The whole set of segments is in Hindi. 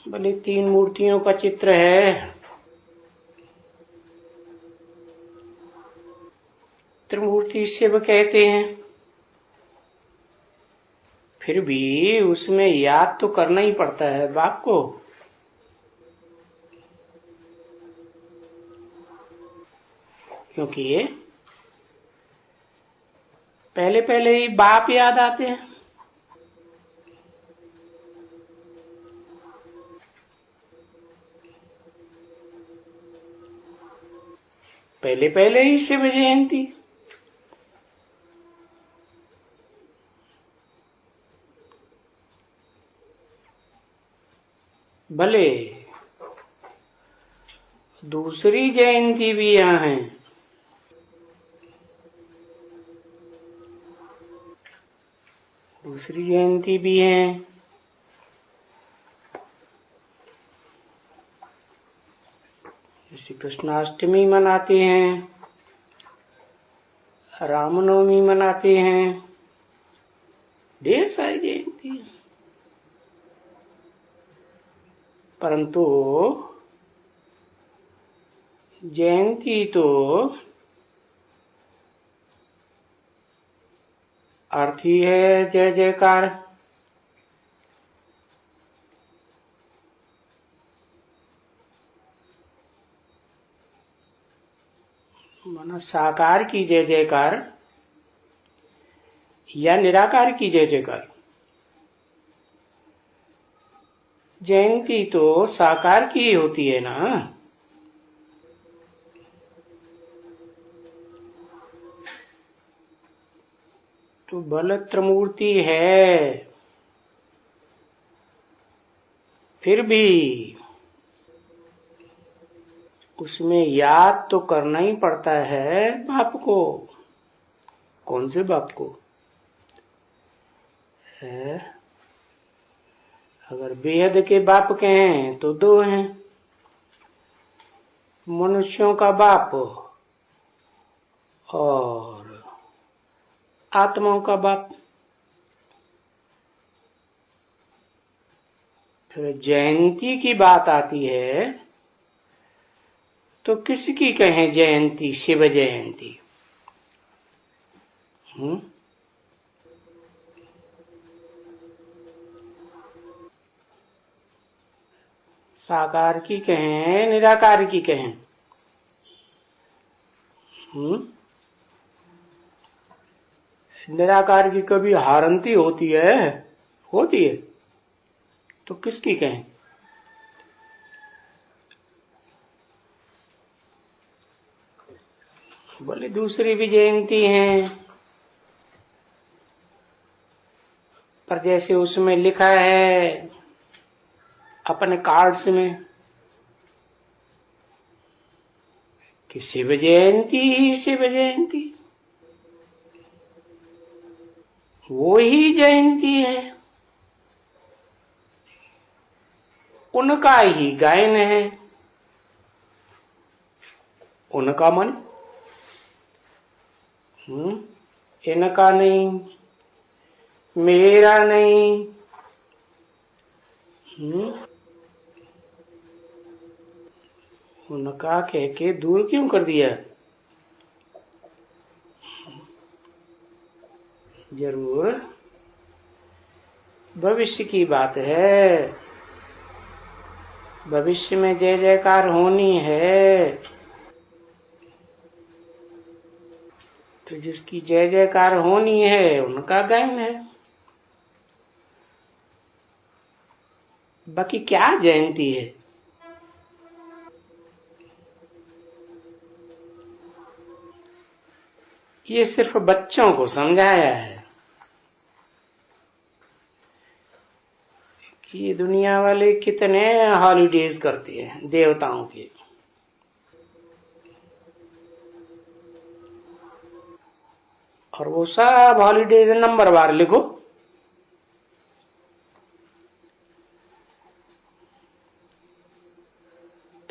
भले 3 मूर्तियों का चित्र है, त्रिमूर्ति शिव कहते हैं, फिर भी उसमें याद तो करना ही पड़ता है बाप को। क्योंकि ये पहले पहले ही बाप याद आते हैं। पहले पहले ही शिव जयंती। भले दूसरी जयंती भी यहाँ है, दूसरी जयंती भी है। जैसे कृष्णाष्टमी मनाते हैं, रामनवमी मनाते हैं, ढेर सारी जयंती है। परंतु जयंती तो अर्थ ही है जय जयकार। माना साकार की जय जयकार या निराकार की जय जयकार। जयंती तो साकार की होती है ना। तो बल त्रिमूर्ति है, फिर भी उसमें याद तो करना ही पड़ता है बाप को। कौन से बाप को है? अगर बेहद के बाप कहें तो 2 हैं, मनुष्यों का बाप और आत्माओं का बाप। फिर जयंती की बात आती है तो किसकी कहें जयंती? शिव जयंती। साकार की कहें, निराकार की कहें? निराकार की कभी हारंती होती है? होती है तो किसकी कहें? बोले दूसरी भी जयंती है, पर जैसे उसमें लिखा है अपने कार्ड्स में कि शिव जयंती ही शिव जयंती, वो ही जयंती है, उनका ही गायन है। उनका मन इनका नहीं, मेरा नहीं। उनका कह के दूर क्यों कर दिया? जरूर भविष्य की बात है, भविष्य में जय जयकार होनी है, तो जिसकी जय जयकार होनी है उनका गायन है। बाकी क्या जयंती है? ये सिर्फ बच्चों को समझाया है कि ये दुनिया वाले कितने हॉलीडेज करते हैं देवताओं के। और वो सब हॉलीडेज नंबर बार लिखो।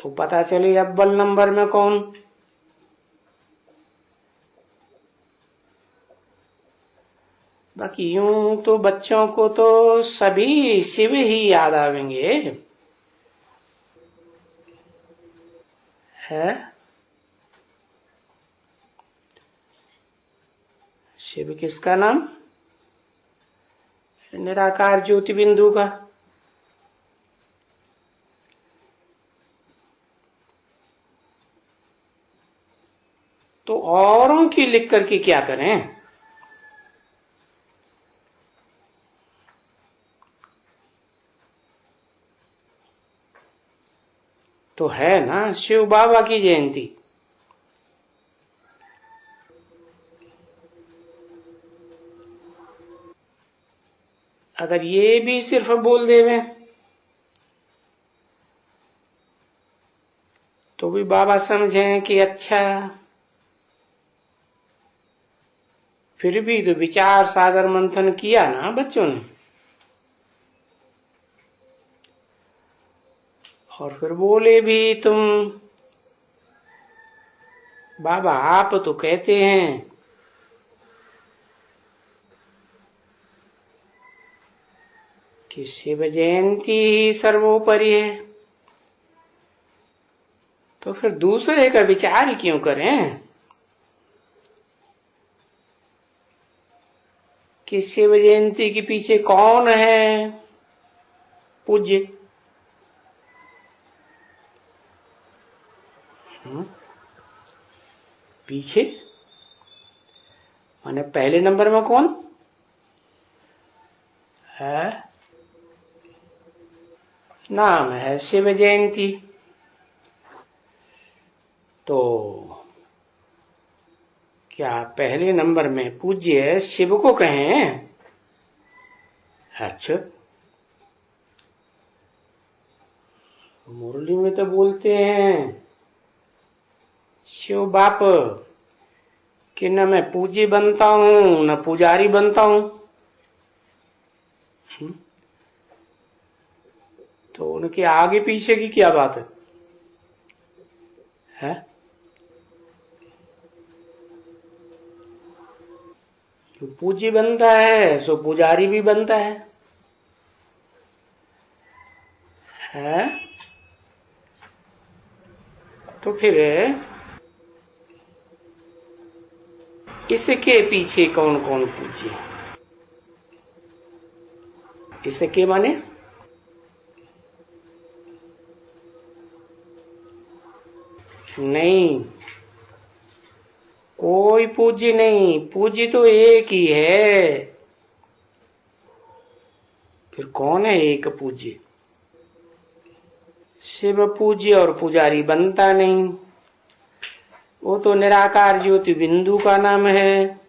तो पता चले अव्वल नंबर में कौन। बाकी यूं तो बच्चों को तो सभी शिव ही याद आवेंगे। है। शिव किसका नाम? निराकार ज्योति बिंदु का। तो औरों की लिख करके क्या करें? तो है ना शिव बाबा की जयंती। अगर ये भी सिर्फ बोल देवे तो भी बाबा समझें कि अच्छा, फिर भी तो विचार सागर मंथन किया ना बच्चों ने, और फिर बोले भी तुम बाबा आप तो कहते हैं कि शिव जयंती ही सर्वोपरि है, तो फिर दूसरे का विचार ही क्यों करें कि शिव जयंती के पीछे कौन है पूज्य। पीछे माने पहले नंबर में कौन है? नाम है शिव जयंती। तो क्या पहले नंबर में पूज्य शिव को कहें? अच्छा, मुरली में तो बोलते हैं शिव बाप कि न मैं पूज्य बनता हूं न पुजारी बनता हूं। तो उनके आगे पीछे की क्या बात है? जो पूज्य बनता है सो पुजारी भी बनता है? तो फिर इसके पीछे कौन कौन पूज्य? इसके माने नहीं, कोई पूज्य नहीं, पूज्य तो एक ही है। फिर कौन है एक पूज्य? शिव पूज्य और पुजारी बनता नहीं, वो तो निराकार ज्योति बिंदु का नाम है,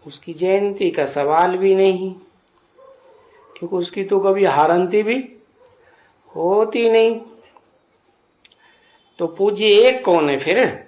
उसकी जयंती का सवाल भी नहीं, क्योंकि उसकी तो कभी हारंती भी होती नहीं। तो पूज्य एक कौन है फिर?